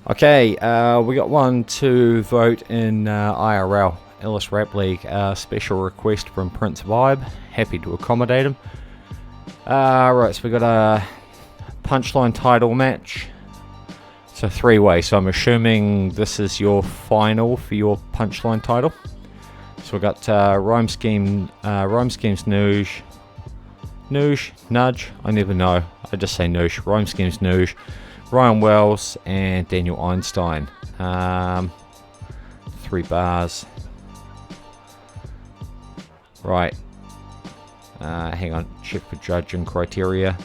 Okay, we got one to vote in IRL, Ellis Rap League. Special request from Prince Vibez. Happy to accommodate him. Right, so we got a punchline title match. So three-way. So I'm assuming this is your final for your punchline title. So we got Rhymeschemes Nuj. I never know. I just say Nuj. Rhymeschemes Nuj. Ryan Wells and Daniel Einstein. 3 bars. Right. Hang on. Check for judging criteria.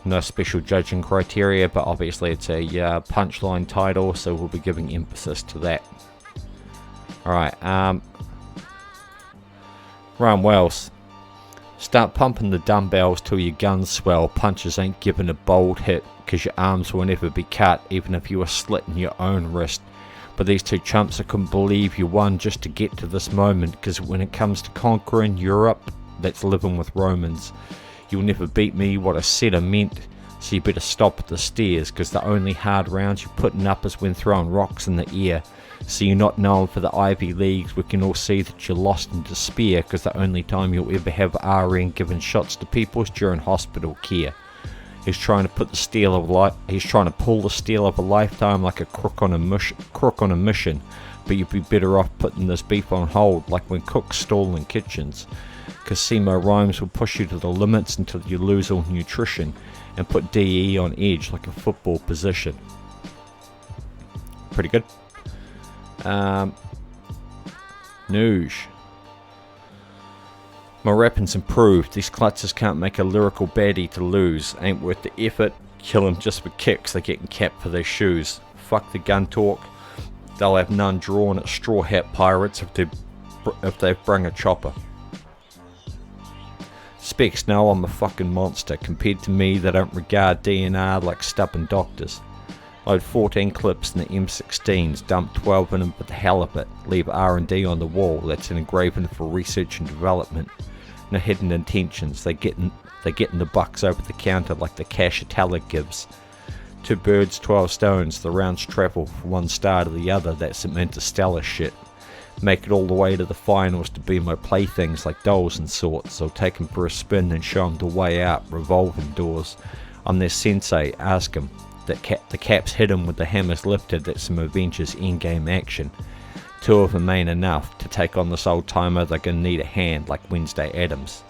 No special judging criteria, but obviously it's a punchline title, so we'll be giving emphasis to that. Alright. Ryan Wells. Start pumping the dumbbells till your guns swell. Punches ain't given a bold hit, cause your arms will never be cut, even if you were slitting your own wrist. But these two chumps, I couldn't believe you won just to get to this moment, cause when it comes to conquering Europe, that's living with Romans. You'll never beat me, what I said I meant, so you better stop at the stairs, cause the only hard rounds you're putting up is when throwing rocks in the air. So you're not known for the Ivy Leagues. We can all see that you're lost in despair, because the only time you'll ever have RN giving shots to people is during hospital care. He's trying to pull the steel of a lifetime like a crook on a mission. But you'd be better off putting this beef on hold, like when cooks stall in kitchens. Cause Simo Rhymes will push you to the limits until you lose all nutrition, and put DE on edge like a football position. Pretty good. Nuj. My rapping's improved. These klutzes can't make a lyrical baddie to lose. Ain't worth the effort. Kill 'em just for kicks. They're getting capped for their shoes. Fuck the gun talk. They'll have none drawn at straw hat pirates if they've brung a chopper. Specs know I'm a fucking monster. Compared to me, they don't regard DNR like stubborn doctors. Load 14 clips in the M16s, dump 12 in them for the hell of it, leave R&D on the wall, that's an engraving for research and development. No hidden intentions, they getting the bucks over the counter like the cash Italic gives. 2 birds, 12 stones, the rounds travel from one star to the other, that's interstellar shit. Make it all the way to the finals to be my playthings like dolls and sorts, so take 'em for a spin and show 'em the way out, revolving doors. I'm their sensei, ask 'em. The caps hit him with the hammers lifted, that's some Avengers endgame action. 2 of them ain't enough. To take on this old timer, they're gonna need a hand like Wednesday Addams.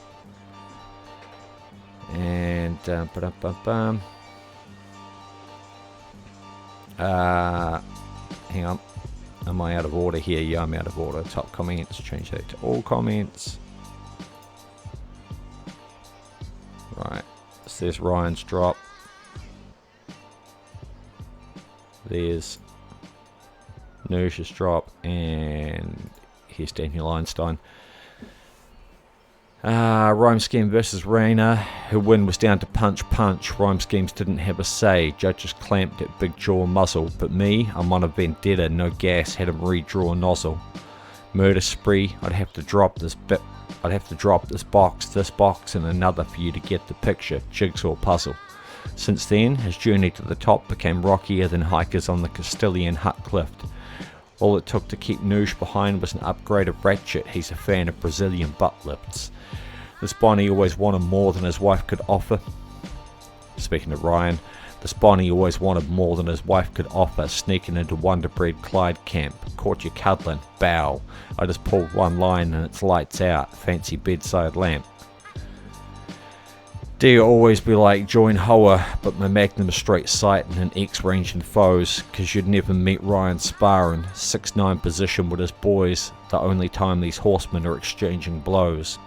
And hang on. Am I out of order here? Yeah, I'm out of order. Top comments, change that to all comments. Right. So there's Ryan's drop. There's Nuj's drop, and here's Daniel Einstein. Rhymeschemes versus Rainer. Her win was down to punch. Rhymeschemes didn't have a say. Judges clamped at big jaw muzzle. But me, I'm on a vendetta. No gas, had him redraw a nozzle. Murder spree. I'd have to drop this box, and another for you to get the picture. Jigsaw puzzle. Since then, his journey to the top became rockier than hikers on the Castilian Hut Cliff. All it took to keep Nuj behind was an upgraded ratchet. He's a fan of Brazilian butt lifts. This Bonnie always wanted more than his wife could offer. Speaking of Ryan, this Bonnie always wanted more than his wife could offer, sneaking into Wonderbreed Clyde camp. Caught you cuddling, bow. I just pulled one line and it's lights out, fancy bedside lamp. Dare always be like join Hoa, but my magnum straight sight and an X-ranging foes, cause you'd never meet Ryan sparring, 6'9" position with his boys, the only time these horsemen are exchanging blows.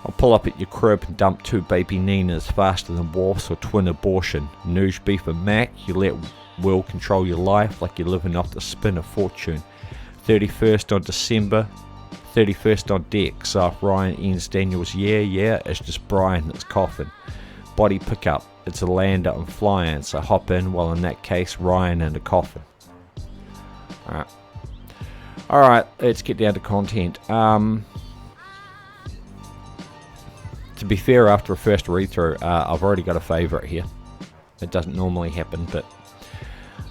I'll pull up at your crib and dump 2 baby Ninas faster than Wharfs or twin abortion. Nuj beef and Mac, you let Will control your life like you're living off the spin of fortune. 31st on December, 31st on deck, so if Ryan ends Daniel's yeah, it's just Brian that's coughing. Body pickup, it's a lander I'm flying, so hop in, well in that case, Ryan in a coffin. Alright, let's get down to content. To be fair, after a first read through, I've already got a favourite here. It doesn't normally happen, but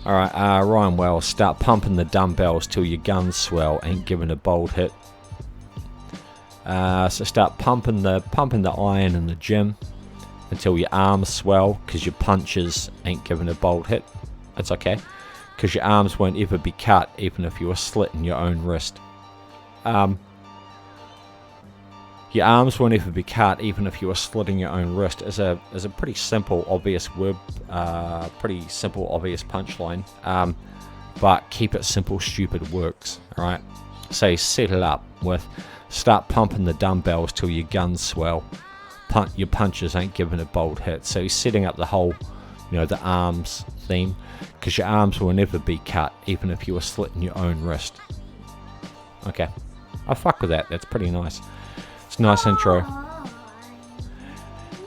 alright. Ryan Wells, start pumping the dumbbells till your guns swell, ain't giving a bold hit. So start pumping the iron in the gym until your arms swell, because your punches ain't giving a bold hit. That's okay, because your arms won't ever be cut, even if you were slitting your own wrist. Your arms won't ever be cut, even if you were slitting your own wrist, is a pretty simple, obvious word, pretty simple, obvious punchline. But keep it simple, stupid works. All right. So set it up with start pumping the dumbbells till your guns swell. Your punches ain't giving a bold hit. So he's setting up the whole, the arms theme, because your arms will never be cut, even if you were slitting your own wrist. Okay, I fuck with that. That's pretty nice. It's a nice intro.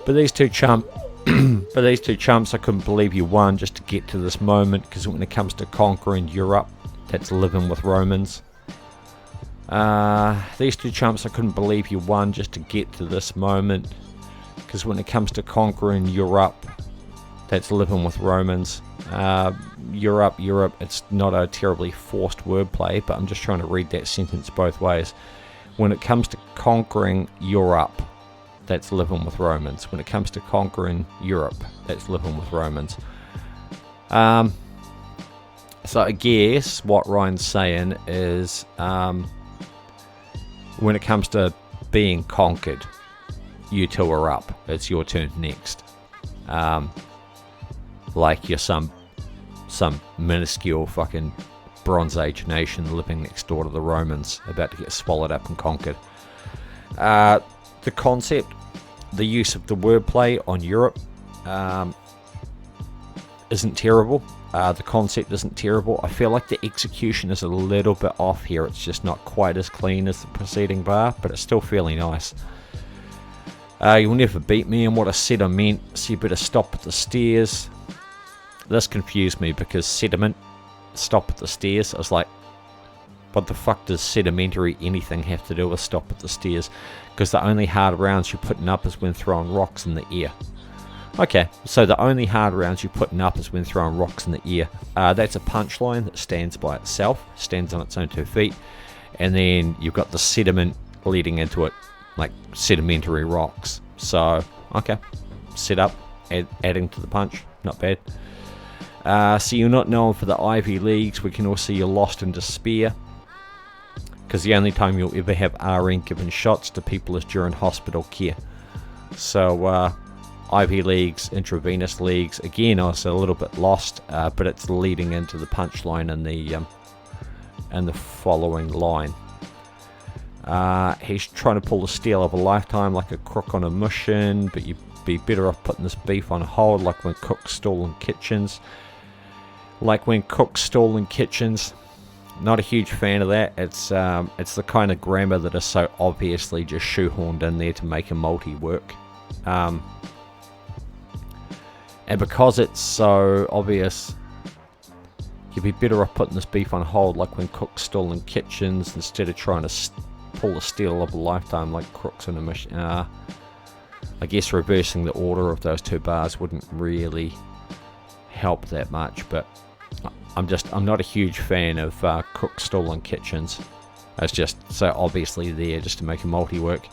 But these two chumps, I couldn't believe you won just to get to this moment, because when it comes to conquering Europe, that's living with Romans. These two chumps, I couldn't believe you won just to get to this moment, because when it comes to conquering Europe, that's living with Romans. Europe, it's not a terribly forced wordplay, but I'm just trying to read that sentence both ways. When it comes to conquering Europe, that's living with Romans. When it comes to conquering Europe, that's living with Romans. So I guess what Ryan's saying is, when it comes to being conquered, you two are up. It's your turn next. Like you're some minuscule fucking Bronze Age nation living next door to the Romans, about to get swallowed up and conquered. The concept, the use of the wordplay on Europe, isn't terrible. The concept isn't terrible. I feel like the execution is a little bit off here. It's just not quite as clean as the preceding bar, but it's still fairly nice. You'll never beat me, and what I said I meant, so you better stop at the stairs. This confused me, because sediment, stop at the stairs. I was like, what the fuck does sedimentary anything have to do with stop at the stairs? Because the only hard rounds you're putting up is when throwing rocks in the air. Okay, so the only hard rounds you're putting up is when throwing rocks in the air. That's a punchline that stands by itself, stands on its own 2 feet, and then you've got the sediment leading into it, like sedimentary rocks. So, okay, set up, adding to the punch, not bad. So you're not known for the Ivy Leagues. We can all see you're lost in despair, because the only time you'll ever have RN giving shots to people is during hospital care. So Ivy Leagues, intravenous leagues, again I was a little bit lost, but it's leading into the punchline in the following line. He's trying to pull the steal of a lifetime like a crook on a mission, but you'd be better off putting this beef on hold, like when cooks stall in kitchens. Not a huge fan of that. It's the kind of grammar that is so obviously just shoehorned in there to make a multi work. And because it's so obvious, you'd be better off putting this beef on hold, like when cooks stall in kitchens, instead of trying to pull the steal of a lifetime like crooks on a mission. I guess reversing the order of those two bars wouldn't really help that much, but I'm not a huge fan of cooks stall in kitchens. It's just so obviously there just to make a multi work.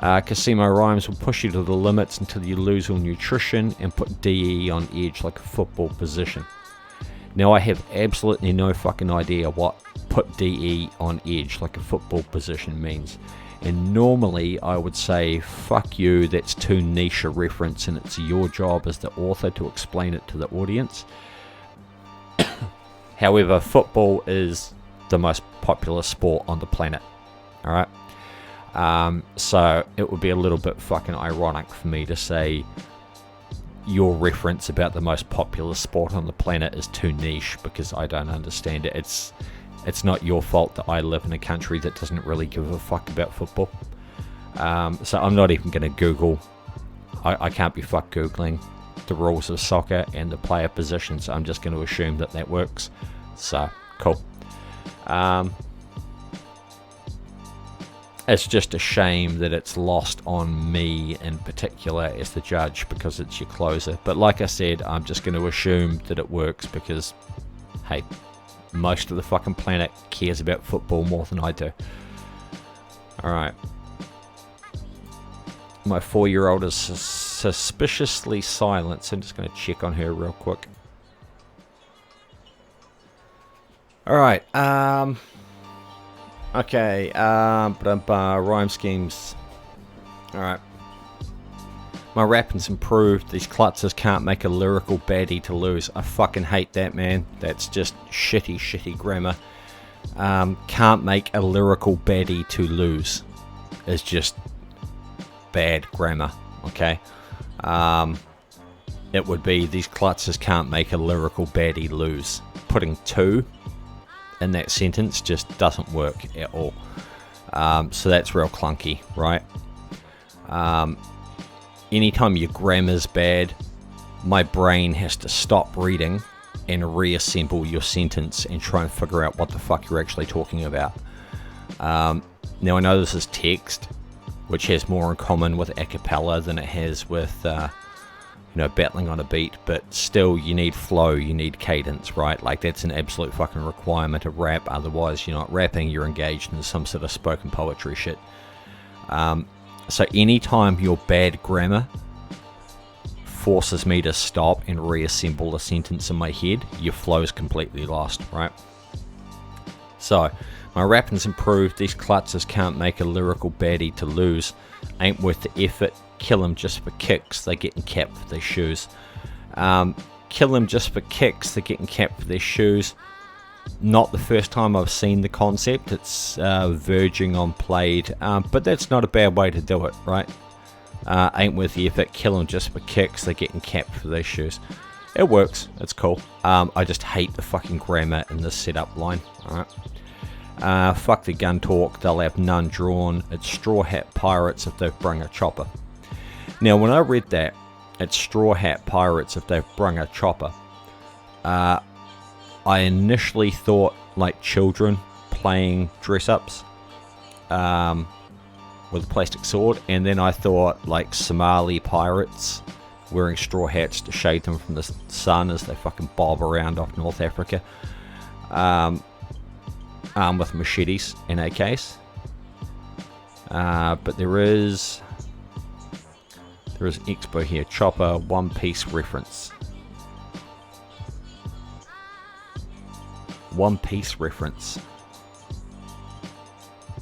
Casimo rhymes will push you to the limits until you lose all nutrition and put DE on edge like a football position. Now I have absolutely no fucking idea what put DE on edge like a football position means. And normally I would say, fuck you, that's too niche a reference, and it's your job as the author to explain it to the audience. However, football is the most popular sport on the planet. Alright? So it would be a little bit fucking ironic for me to say your reference about the most popular sport on the planet is too niche, because I don't understand it. It's not your fault that I live in a country that doesn't really give a fuck about football. So I'm not even going to Google. I can't be fucked Googling the rules of soccer and the player positions. I'm just going to assume that works. So, cool. It's just a shame that it's lost on me in particular as the judge, because it's your closer. But like I said, I'm just going to assume that it works because, hey, most of the fucking planet cares about football more than I do. Alright. My 4-year-old is suspiciously silent, so I'm just going to check on her real quick. Alright, okay, Rhymeschemes. Alright. My rapping's improved. These klutzes can't make a lyrical baddie to lose. I fucking hate that, man. That's just shitty grammar. Can't make a lyrical baddie to lose. It's just bad grammar, okay? It would be, these klutzes can't make a lyrical baddie lose. Putting to in that sentence just doesn't work at all. So that's real clunky, right? Anytime your grammar's bad, my brain has to stop reading and reassemble your sentence and try and figure out what the fuck you're actually talking about. Now I know this is text, which has more in common with a cappella than it has with battling on a beat, but still you need flow, you need cadence, right? Like that's an absolute fucking requirement of rap, otherwise you're not rapping, you're engaged in some sort of spoken poetry shit. So anytime your bad grammar forces me to stop and reassemble a sentence in my head, your flow's completely lost, right? So, my rapping's improved, these klutzes can't make a lyrical baddie to lose. Ain't worth the effort, kill them just for kicks, they getting capped for their shoes. Kill them just for kicks, they're getting capped for their shoes. Not the first time I've seen the concept, it's verging on played, but that's not a bad way to do it, right? Ain't worth the effort, kill them just for kicks, they're getting capped for their shoes. It works, it's cool. I just hate the fucking grammar in this setup line, alright? Fuck the gun talk, they'll have none drawn. It's straw hat pirates if they've brung a chopper. Now when I read that, it's straw hat pirates if they've brung a chopper. I initially thought like children playing dress-ups with a plastic sword, and then I thought like Somali pirates wearing straw hats to shade them from the sun as they fucking bob around off North Africa, armed with machetes and AKs. But there is an expo here, chopper, One Piece reference. One Piece reference.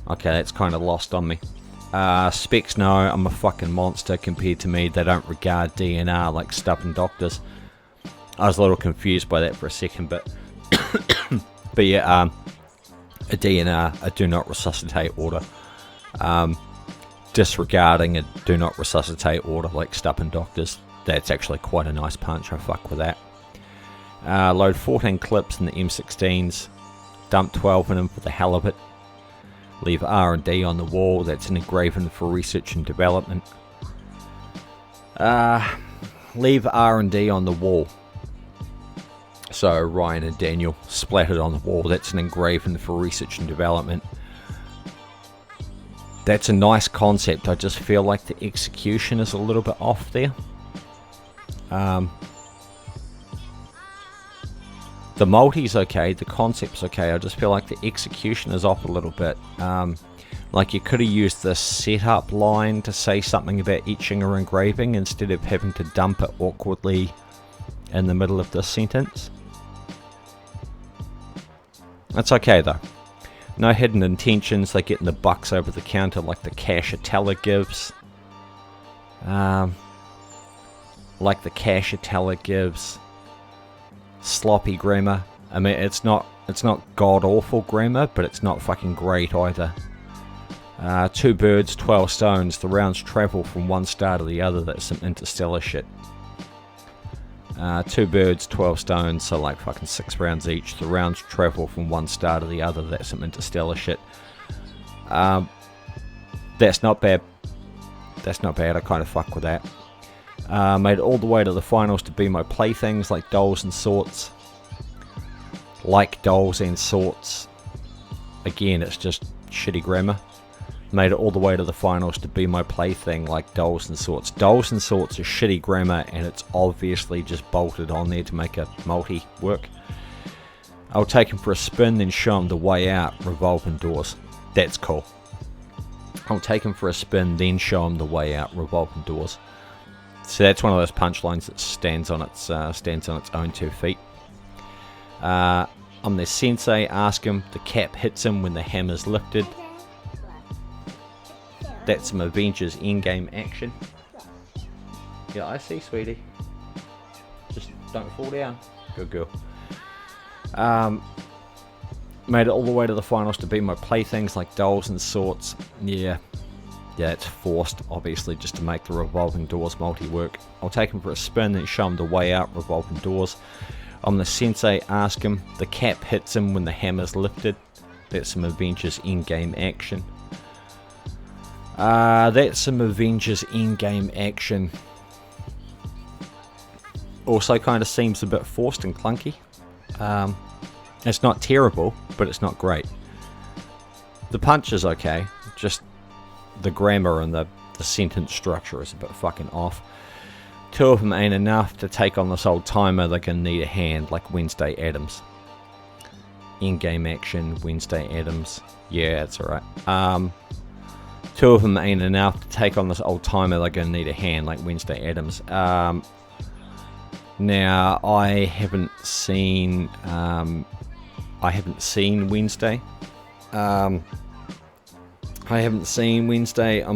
Okay, that's kind of lost on me. Specs, no, I'm a fucking monster compared to me. They don't regard DNR like stubborn doctors. I was a little confused by that for a second, but but yeah, a DNR, a do not resuscitate order. Disregarding a do not resuscitate order like stubborn doctors. That's actually quite a nice punch. I fuck with that. Load 14 clips in the M16s, dump 12 in them for the hell of it. Leave R&D on the wall, that's an engraving for research and development. Leave R&D on the wall. So Ryan and Daniel splattered on the wall, that's an engraving for research and development. That's a nice concept, I just feel like the execution is a little bit off there. The multi's okay, the concept's okay, I just feel like the execution is off a little bit. Like you could have used the setup line to say something about etching or engraving instead of having to dump it awkwardly in the middle of this sentence. That's okay though. No hidden intentions, they're getting the bucks over the counter like the cash teller gives. Sloppy grammar. I mean, it's not god awful grammar, but it's not fucking great either. 2 birds, 12 stones. The rounds travel from one star to the other. That's some interstellar shit. 2 birds, 12 stones. So like fucking 6 rounds each. The rounds travel from one star to the other. That's some interstellar shit. That's not bad. That's not bad. I kind of fuck with that. Made it all the way to the finals to be my playthings like dolls and sorts. Like dolls and sorts. Again, it's just shitty grammar. Made it all the way to the finals to be my plaything like dolls and sorts. Dolls and sorts is shitty grammar, and it's obviously just bolted on there to make a multi work. I'll take him for a spin, then show him the way out, revolving doors. That's cool. I'll take him for a spin, then show him the way out, revolving doors. So that's one of those punchlines that stands on its own 2 feet. I'm the sensei, ask him, the cap hits him when the hammer's lifted. That's some Avengers Endgame action. Yeah, I see, sweetie. Just don't fall down. Good girl. Made it all the way to the finals to be my playthings like dolls and sorts. Yeah, it's forced, obviously, just to make the revolving doors multi work. I'll take him for a spin and show him the way out, revolving doors. I'm the sensei, ask him, the cap hits him when the hammer's lifted. That's some Avengers Endgame action. That's some Avengers Endgame action. Also kind of seems a bit forced and clunky. It's not terrible, but it's not great. The punch is okay, just the grammar and the sentence structure is a bit fucking off. 2 of them ain't enough to take on this old timer. They're gonna need a hand like Wednesday Addams. Endgame action, Wednesday Addams. Yeah, that's alright. 2 of them ain't enough to take on this old timer. They're gonna need a hand like Wednesday Addams. Now I haven't seen Wednesday. I'm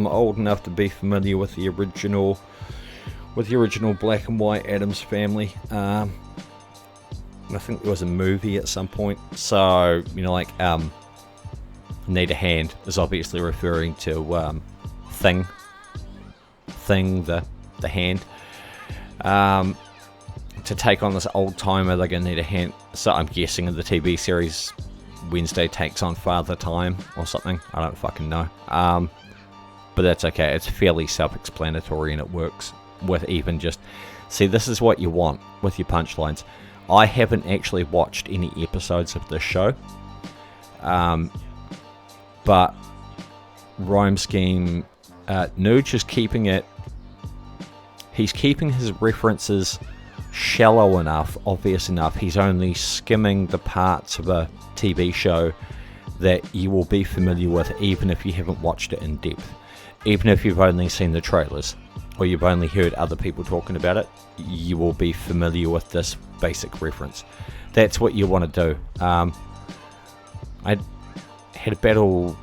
old enough to be familiar with the original black and white Addams Family. I think there was a movie at some point. So need a hand is obviously referring to Thing, the hand. To take on this old timer, they're gonna need a hand. So I'm guessing in the TV series, Wednesday takes on Father Time or something. I don't fucking know. But that's okay. It's fairly self-explanatory and it works with even just... See, this is what you want with your punchlines. I haven't actually watched any episodes of this show. But Rhymeschemes Nuj is keeping it... He's keeping his references shallow enough, obvious enough. He's only skimming the parts of a TV show that you will be familiar with, even if you haven't watched it in depth. Even if you've only seen the trailers, or you've only heard other people talking about it, you will be familiar with this basic reference. That's what you want to do. I had a battle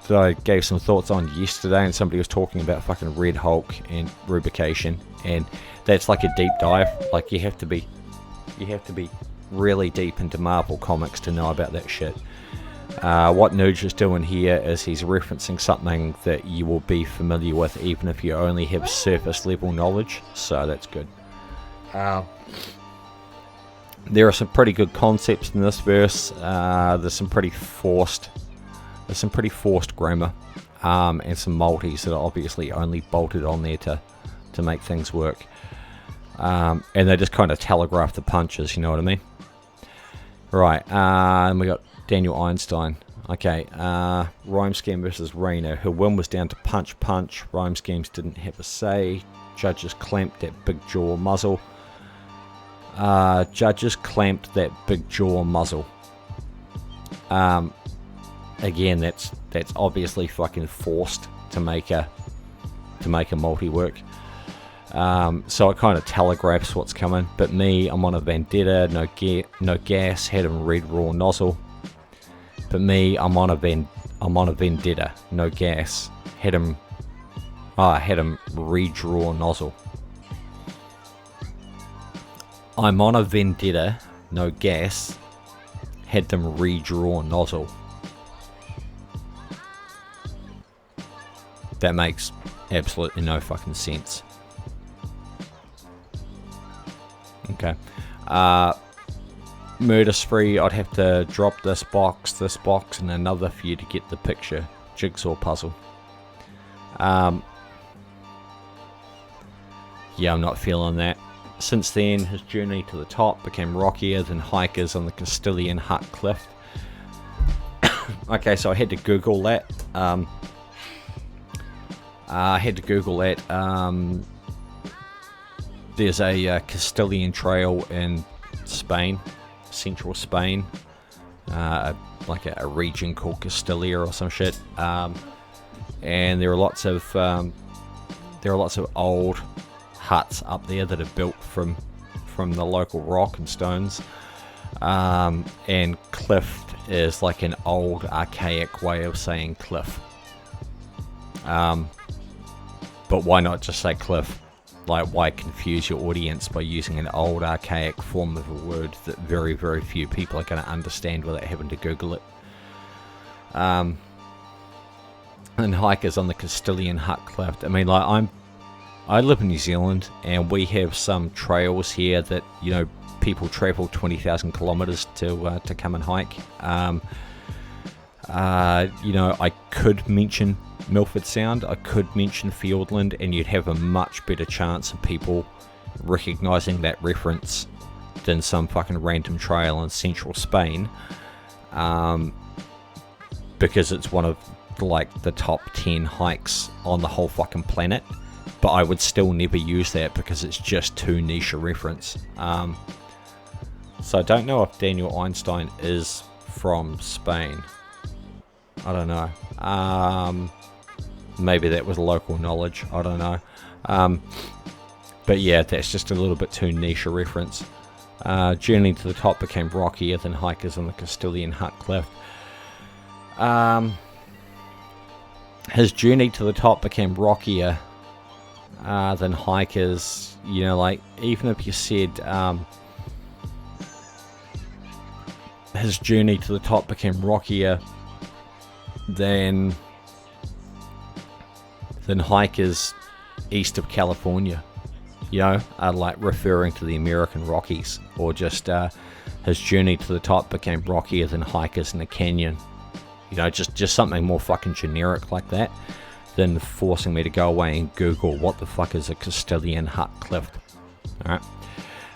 that I gave some thoughts on yesterday, and somebody was talking about fucking Red Hulk and rubrication, and that's like a deep dive. Like you have to be really deep into Marvel comics to know about that shit. What Nuj is doing here is he's referencing something that you will be familiar with, even if you only have surface level knowledge. So that's good. There are some pretty good concepts in this verse. There's some pretty forced grammar, and some multis that are obviously only bolted on there to make things work. And they just kind of telegraph the punches, you know what I mean? Right, and we got Daniel Einstein. Okay, Rhymeschemes versus Rainer. Her win was down to punch. Rhymeschemes didn't have a say. Judges clamped that big jaw muzzle. Again, that's obviously fucking forced to make a multi work. So it kind of telegraphs what's coming. But me, I'm on a vendetta. No gas. Had him read raw nozzle. But me, I'm on a vendetta. No gas. Had him redraw nozzle. I'm on a vendetta. No gas. Had them redraw nozzle. That makes absolutely no fucking sense. Okay. Murder spree, I'd have to drop this box, and another for you to get the picture. Jigsaw puzzle. Yeah, I'm not feeling that. Since then, his journey to the top became rockier than hikers on the Castilian Hut cliff. Okay, so I had to Google that. I had to Google that. There's a Castilian trail in Spain, central Spain, like a region called Castilia or some shit. And there are lots of old huts up there that are built from the local rock and stones. And cliff is like an old archaic way of saying cliff. But why not just say cliff? Like, why confuse your audience by using an old archaic form of a word that very, very few people are going to understand without having to Google it? And hikers on the Castilian hut cliff. I mean, like, I live in New Zealand, and we have some trails here that, you know, people travel 20,000 kilometers to come and hike. You know, I could mention Milford Sound, I could mention Fiordland, and you'd have a much better chance of people recognizing that reference than some fucking random trail in central Spain, because it's one of like the top 10 hikes on the whole fucking planet. But I would still never use that because it's just too niche a reference. So I don't know if Daniel Einstein is from Spain. I don't know. Maybe that was local knowledge. I don't know. But yeah, that's just a little bit too niche a reference. Journey to the top became rockier than hikers on the Castilian hut cliff. His journey to the top became rockier than hikers. You know, like, even if you said his journey to the top became rockier than hikers east of California, you know, like referring to the American Rockies, or just his journey to the top became rockier than hikers in a canyon, you know, just something more fucking generic like that, than forcing me to go away and Google what the fuck is a Castilian hut cliff. Alright.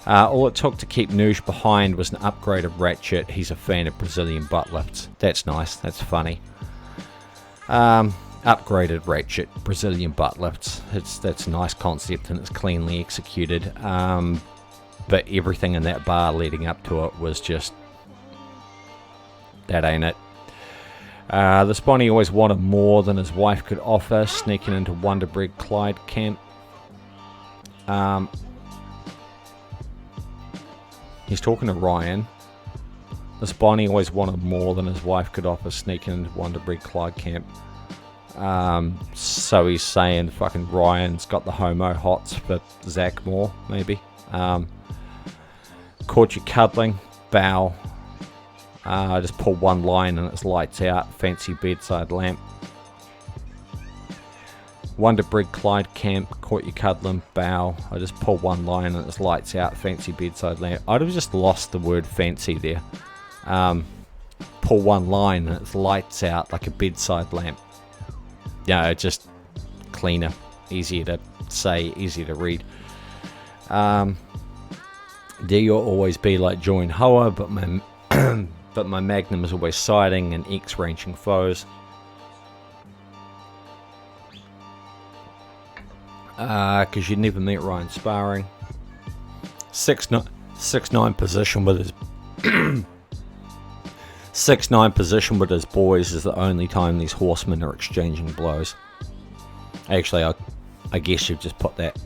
All it took to keep Nuj behind was an upgraded ratchet. He's a fan of Brazilian butt lifts. That's nice. That's funny. Upgraded ratchet, Brazilian butt lifts. That's a nice concept, and it's cleanly executed. But everything in that bar leading up to it was just, that ain't it. This Bonnie always wanted more than his wife could offer, sneaking into Wonderbread Clyde camp. He's talking to Ryan. This Bonnie always wanted more than his wife could offer, sneaking into Wonderbread Clyde camp. So he's saying fucking Ryan's got the homo hots for Zach Moore, maybe. Caught you cuddling, bow. I just pull one line and it's lights out, fancy bedside lamp. Wonderbread Clyde camp, caught you cuddling, bow. I just pull one line and it's lights out, fancy bedside lamp. I'd have just lost the word fancy there. Pull one line and it's lights out like a bedside lamp. Yeah, just cleaner, easier to say, easier to read. There you'll always be like Join Hoa, but my but my Magnum is always siding and X-ranging foes. Because you'd never meet Ryan sparring. 6'9" position with his 6'9" position with his boys is the only time these horsemen are exchanging blows. Actually, I guess you've just put that.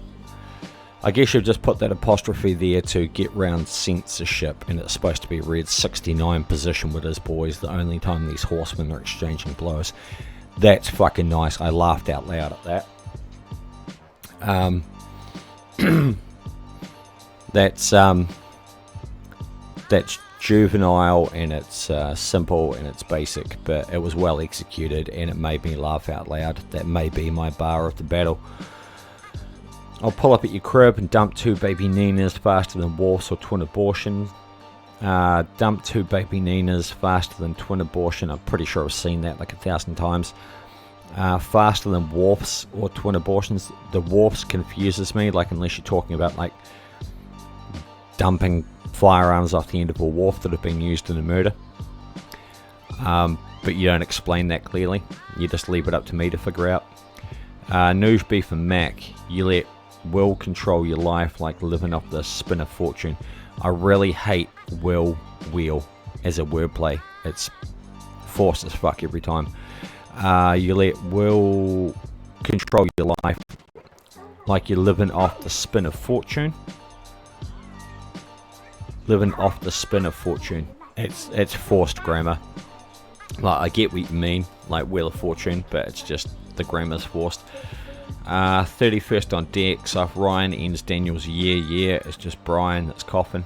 I guess you've just put that apostrophe there to get round censorship, and it's supposed to be read 69 position with his boys, the only time these horsemen are exchanging blows. That's fucking nice. I laughed out loud at that. That's juvenile, and it's simple, and it's basic, but it was well executed, and it made me laugh out loud. That may be my bar of the battle. I'll pull up at your crib and dump 2 baby Ninas faster than Wolfs or twin abortion. Dump 2 baby Ninas faster than twin abortion. I'm pretty sure I've seen that like 1,000 times. Faster than Wolfs or twin abortions. The Wolfs confuses me, like, unless you're talking about like dumping firearms off the end of a wharf that have been used in a murder. But you don't explain that clearly. You just leave it up to me to figure out. Nuj B for Mac. You let will control your life like living off the spin of fortune. I really hate wheel as a wordplay. It's forced as fuck every time. You let will control your life like you're living off the spin of fortune. Living off the spin of fortune. It's forced grammar. Like, I get what you mean, like Wheel of Fortune, but it's just the grammar's forced. 31st on deck. So if Ryan ends Daniel's yeah, it's just Brian that's coughing.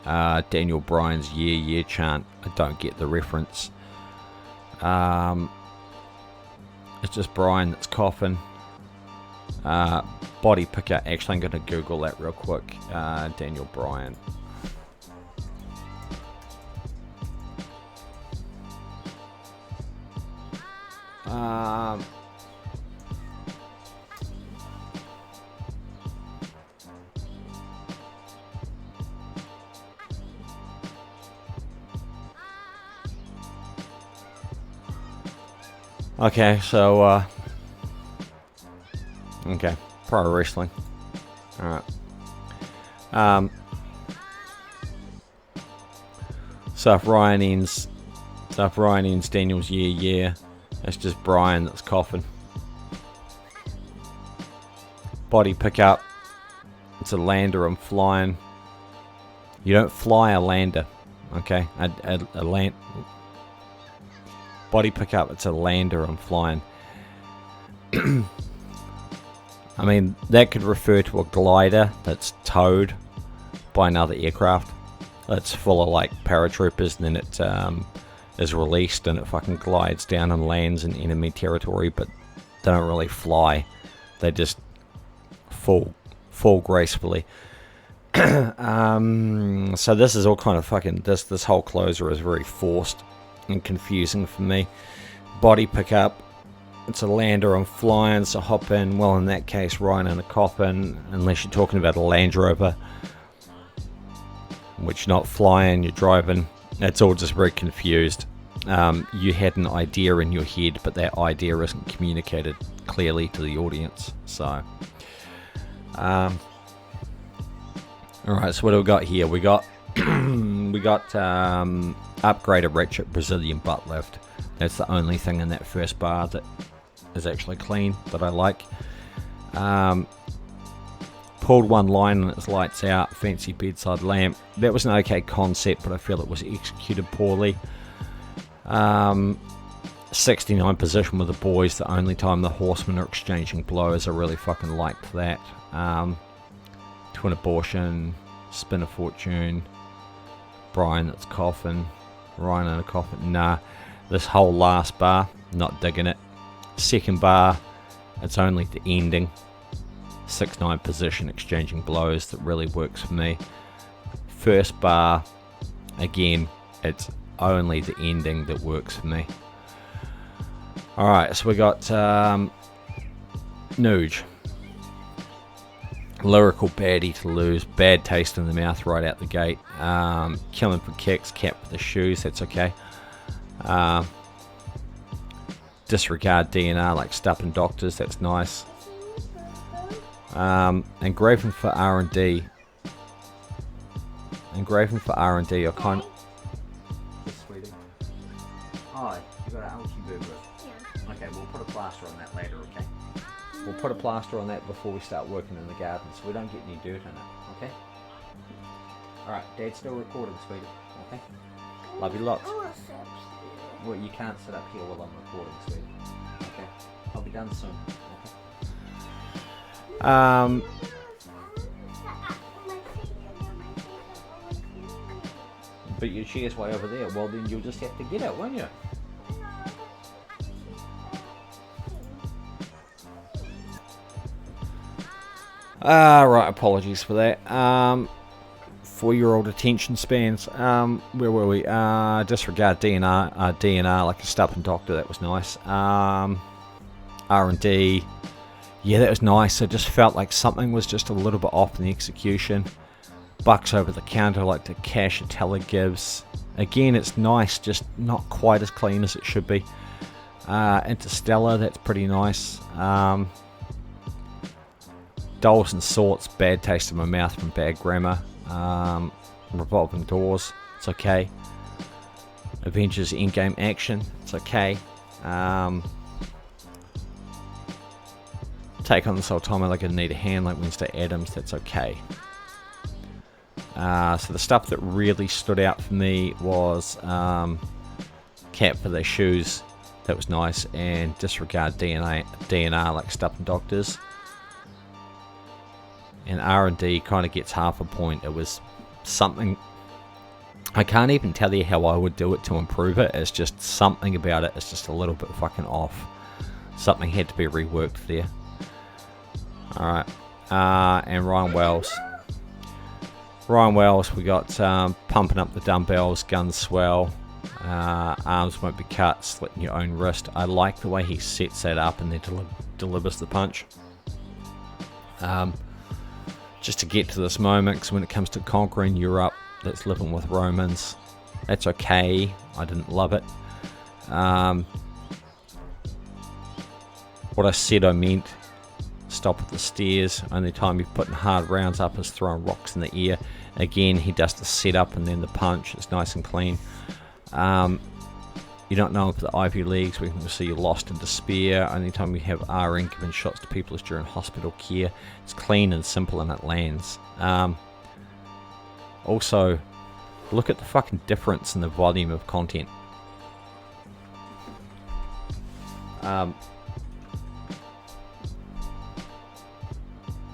Daniel Bryan's yeah chant. I don't get the reference. It's just Brian that's coughing. Body picker. Actually, I'm going to Google that real quick. Daniel Bryan. Okay, so okay, pro wrestling. All right. So if Ryan ends Daniel's yeah, it's just Brian that's coughing. Body pickup. It's a lander. I'm flying. You don't fly a lander, okay? A land. Body pickup. It's a lander. I'm flying. I mean, that could refer to a glider that's towed by another aircraft. That's full of like paratroopers, and then it is released and it fucking glides down and lands in enemy territory, but they don't really fly. They just fall gracefully. So this is all kind of fucking this whole closer is very forced and confusing for me. Body pickup. It's a lander. I'm flying, so hop in. Well, in that case, Ryan in a coffin, unless you're talking about a Land Rover, which not flying, you're driving. It's all just very confused. You had an idea in your head, but that idea isn't communicated clearly to the audience. So, all right. So what do we got here? We got upgraded ratchet Brazilian butt lift. That's the only thing in that first bar that is actually clean that I like. Pulled one line and it's lights out. Fancy bedside lamp. That was an okay concept, but I feel it was executed poorly. 69 position with the boys. The only time the horsemen are exchanging blows. I really fucking liked that. Twin abortion. Spin of fortune. Brian that's coughing. Ryan in a coffin. Nah. This whole last bar, not digging it. Second bar, it's only the ending. 6-9 position exchanging blows that really works for me. First bar, again, it's only the ending that works for me. Alright, so we got Nuj. Lyrical baddie to lose. Bad taste in the mouth right out the gate. Killing for kicks, cap for the shoes, that's okay. Disregard DNR like Stupping Doctors, that's nice. Engraving for R&D. Engraving for R&D, I kind of... Sweetie. Oh, you got an algae burger? Yeah. Okay, we'll put a plaster on that later, okay? We'll put a plaster on that before we start working in the garden so we don't get any dirt in it, okay? Alright, Dad's still recording, sweetie, okay? Love you lots. Well, you can't sit up here while I'm recording, sweetie. Okay, I'll be done soon. Okay. But your chair's way over there. Well, then you'll just have to get it, won't you? Right, apologies for that. 4-year-old attention spans. Where were we? Disregard DNR like a Stupping Doctor. That was nice. R&D. Yeah, that was nice. I just felt like something was just a little bit off in the execution. Bucks over the counter like the cash a teller gives. Again, it's nice, just not quite as clean as it should be. Interstellar, that's pretty nice. Dolls and Sorts, bad taste in my mouth from bad grammar. Revolving Doors, it's okay. Avengers Endgame Action, it's okay. Take on This Whole Time I Like I Need a Hand, like Wednesday Addams, that's okay. So the stuff that really stood out for me was Cat for Their Shoes, that was nice, and Disregard DNR like Stuff and Doctors. And R&D kind of gets half a point. It was something, I can't even tell you how I would do it to improve it. It's just something about it. It's just a little bit fucking off. Something had to be reworked there. Alright. And Ryan Wells. We got Pumping Up the Dumbbells, Guns Swell, Arms Won't Be Cut, Slitting Your Own Wrist. I like the way he sets that up and then delivers the punch. Just to get to this moment, because when it comes to conquering Europe, that's Living with Romans. That's okay. I didn't love it. What I said I meant. Stop at the stairs. Only time you're putting hard rounds up is throwing rocks in the air. Again, he does the setup and then the punch. It's nice and clean. You don't know if the Ivy Leagues, we can see you lost in despair. Only time you have RN giving shots to people is during hospital care. It's clean and simple and it lands. Also, look at the fucking difference in the volume of content.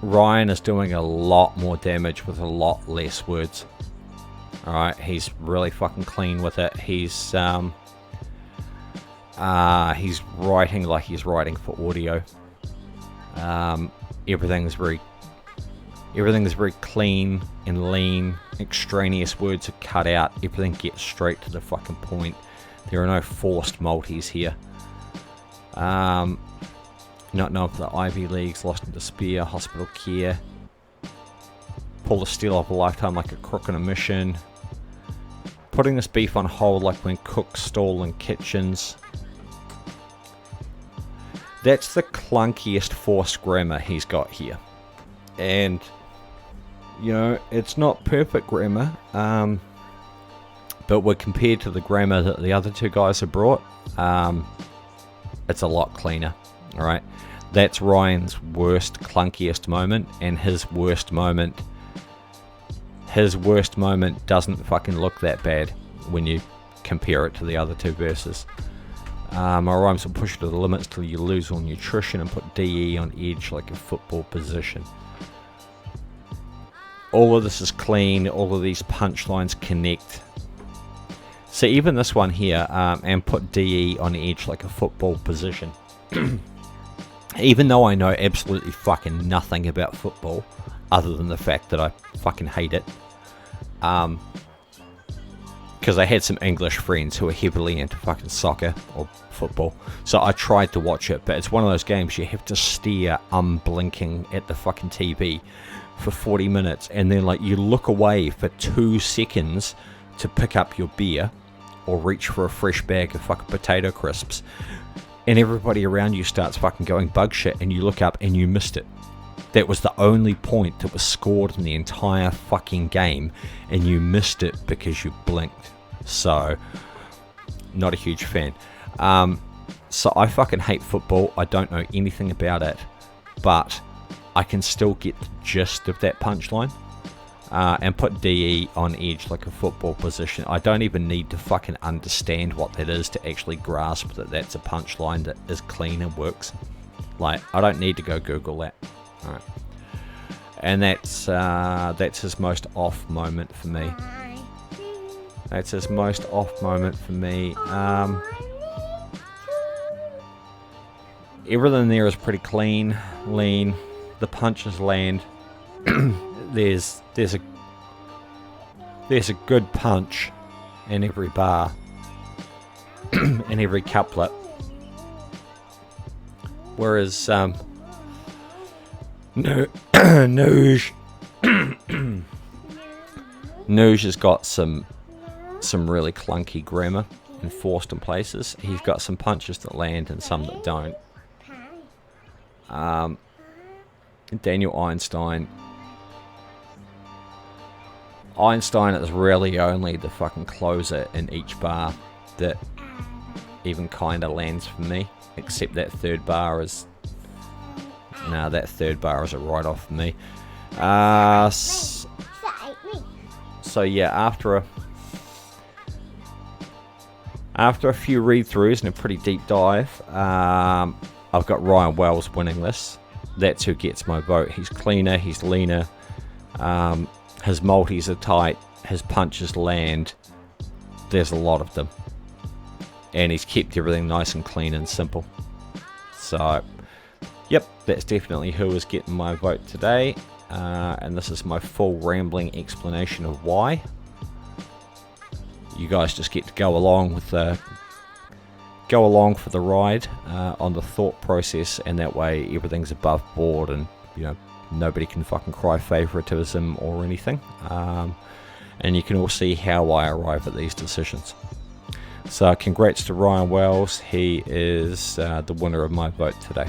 Ryan is doing a lot more damage with a lot less words. Alright, he's really fucking clean with it. He's writing like he's writing for audio. Everything's very clean and lean. Extraneous words are cut out. Everything gets straight to the fucking point. There are no forced multis here. Not know if the Ivy Leagues, Lost in Despair, Hospital Care. Pull the steel off a lifetime like a crook in a mission. Putting this beef on hold like when cooks stall in kitchens. That's the clunkiest forced grammar he's got here. And, you know, it's not perfect grammar. But when compared to the grammar that the other two guys have brought, it's a lot cleaner. Alright, that's Ryan's worst, clunkiest moment, and his worst moment doesn't fucking look that bad when you compare it to the other two verses. My rhymes will push you to the limits till you lose all nutrition and put DE on edge like a football position. All of this is clean, all of these punchlines connect. So even this one here, and put DE on edge like a football position. Even though I know absolutely fucking nothing about football, other than the fact that I fucking hate it. Because I had some English friends who are heavily into fucking soccer or football. So I tried to watch it, but it's one of those games you have to stare unblinking at the fucking TV for 40 minutes. And then like you look away for 2 seconds to pick up your beer or reach for a fresh bag of fucking potato crisps. And everybody around you starts fucking going bug shit, and you look up and you missed it. That was the only point that was scored in the entire fucking game, and you missed it because you blinked. So, not a huge fan. So I fucking hate football. I don't know anything about it, but I can still get the gist of that punchline. And put DE on edge like a football position. I don't even need to fucking understand what that is to actually grasp that that's a punchline that is clean and works. Like, I don't need to go Google that. Alright. And that's his most off moment for me. That's his most off moment for me. Everything there is pretty clean, lean. The punches land. There's a good punch in every bar, in every couplet. Whereas Nuj has got some really clunky grammar, enforced in places. He's got some punches that land and some that don't. Daniel Einstein. Einstein is really only the fucking closer in each bar that even kind of lands for me, except that third bar is... Nah, that third bar is a write-off for me. So yeah, after a few read-throughs and a pretty deep dive, I've got Ryan Wells winning this. That's who gets my vote. He's cleaner, he's leaner, his multis are tight, his punches land. There's a lot of them. And he's kept everything nice and clean and simple. So, yep, that's definitely who is getting my vote today. And this is my full rambling explanation of why. You guys just get to go along with the... Go along for the ride on the thought process, and that way everything's above board and, you know, nobody can fucking cry favoritism or anything. And you can all see how I arrive at these decisions. So congrats to Ryan Wells. He is the winner of my vote today.